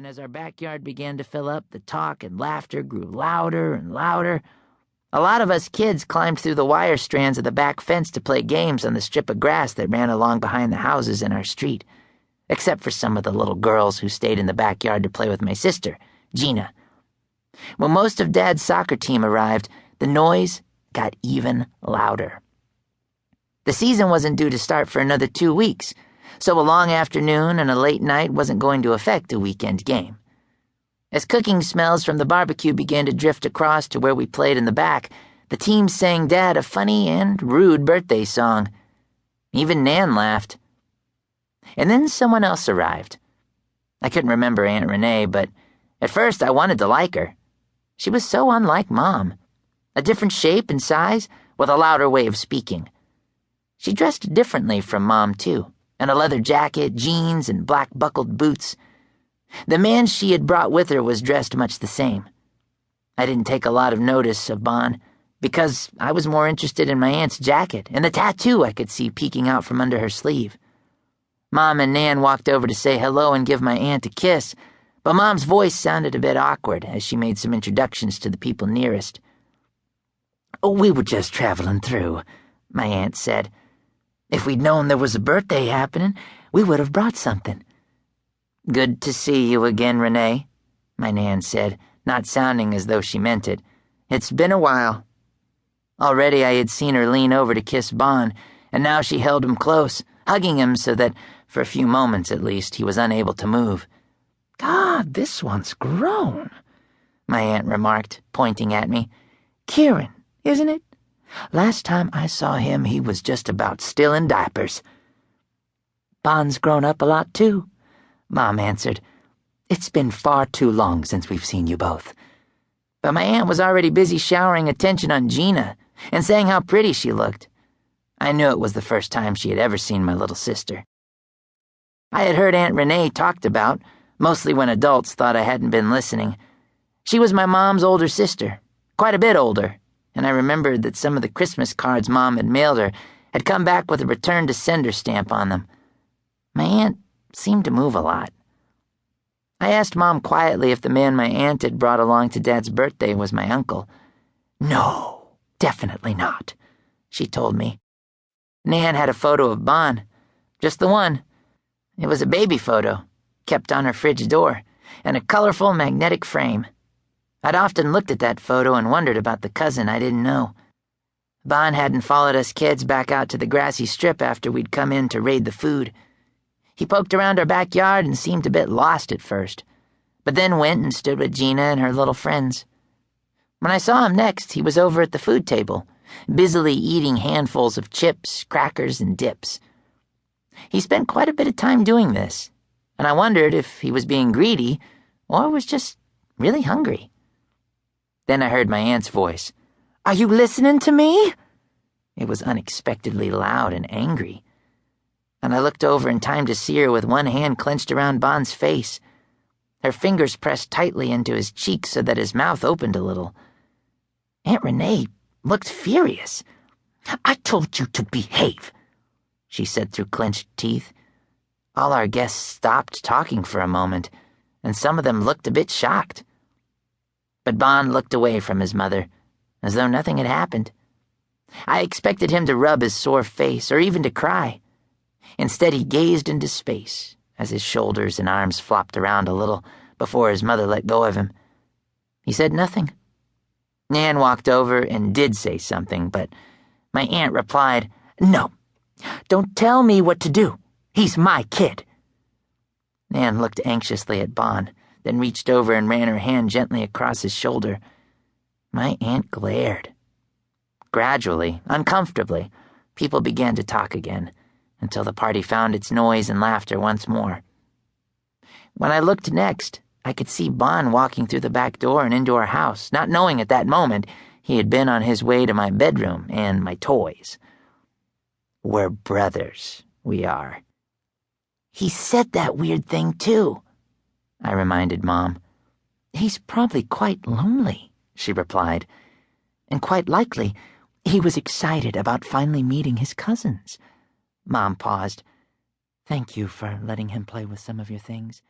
and as our backyard began to fill up, the talk and laughter grew louder and louder. A lot of us kids climbed through the wire strands of the back fence to play games on the strip of grass that ran along behind the houses in our street, except for some of the little girls who stayed in the backyard to play with my sister, Gina. When most of Dad's soccer team arrived, the noise got even louder. The season wasn't due to start for another 2 weeks, so a long afternoon and a late night wasn't going to affect a weekend game. As cooking smells from the barbecue began to drift across to where we played in the back, the team sang Dad a funny and rude birthday song. Even Nan laughed. And then someone else arrived. I couldn't remember Aunt Renee, but at first I wanted to like her. She was so unlike Mom. A different shape and size, with a louder way of speaking. She dressed differently from Mom, too, in a leather jacket, jeans, and black buckled boots. The man she had brought with her was dressed much the same. I didn't take a lot of notice of Bon, because I was more interested in my aunt's jacket and the tattoo I could see peeking out from under her sleeve. Mom and Nan walked over to say hello and give my aunt a kiss, but Mom's voice sounded a bit awkward as she made some introductions to the people nearest. "Oh, we were just traveling through," my aunt said. "If we'd known there was a birthday happening, we would have brought something." "Good to see you again, Renee," my Nan said, not sounding as though she meant it. "It's been a while." Already I had seen her lean over to kiss Bon, and now she held him close, hugging him so that, for a few moments at least, he was unable to move. "God, this one's grown," my aunt remarked, pointing at me. "Kieran, isn't it? Last time I saw him, he was just about still in diapers." "Bon's grown up a lot, too," Mom answered. "It's been far too long since we've seen you both." But my aunt was already busy showering attention on Gina and saying how pretty she looked. I knew it was the first time she had ever seen my little sister. I had heard Aunt Renee talked about, mostly when adults thought I hadn't been listening. She was my mom's older sister, quite a bit older, and I remembered that some of the Christmas cards Mom had mailed her had come back with a return to sender stamp on them. My aunt seemed to move a lot. I asked Mom quietly if the man my aunt had brought along to Dad's birthday was my uncle. "No, definitely not," she told me. Nan had a photo of Bon, just the one. It was a baby photo, kept on her fridge door, in a colorful magnetic frame. I'd often looked at that photo and wondered about the cousin I didn't know. Bon hadn't followed us kids back out to the grassy strip after we'd come in to raid the food. He poked around our backyard and seemed a bit lost at first, but then went and stood with Gina and her little friends. When I saw him next, he was over at the food table, busily eating handfuls of chips, crackers, and dips. He spent quite a bit of time doing this, and I wondered if he was being greedy or was just really hungry. Then I heard my aunt's voice. "Are you listening to me?" It was unexpectedly loud and angry, and I looked over in time to see her with one hand clenched around Bon's face, her fingers pressed tightly into his cheek so that his mouth opened a little. Aunt Renee looked furious. "I told you to behave," she said through clenched teeth. All our guests stopped talking for a moment, and some of them looked a bit shocked. But Bon looked away from his mother, as though nothing had happened. I expected him to rub his sore face or even to cry. Instead, he gazed into space as his shoulders and arms flopped around a little before his mother let go of him. He said nothing. Nan walked over and did say something, but my aunt replied, "No, don't tell me what to do. He's my kid." Nan looked anxiously at Bon, then reached over and ran her hand gently across his shoulder. My aunt glared. Gradually, uncomfortably, people began to talk again, until the party found its noise and laughter once more. When I looked next, I could see Bon walking through the back door and into our house, not knowing at that moment he had been on his way to my bedroom and my toys. "We're brothers, we are." "He said that weird thing, too," I reminded Mom. "He's probably quite lonely," she replied. "And quite likely he was excited about finally meeting his cousins." Mom paused. "Thank you for letting him play with some of your things."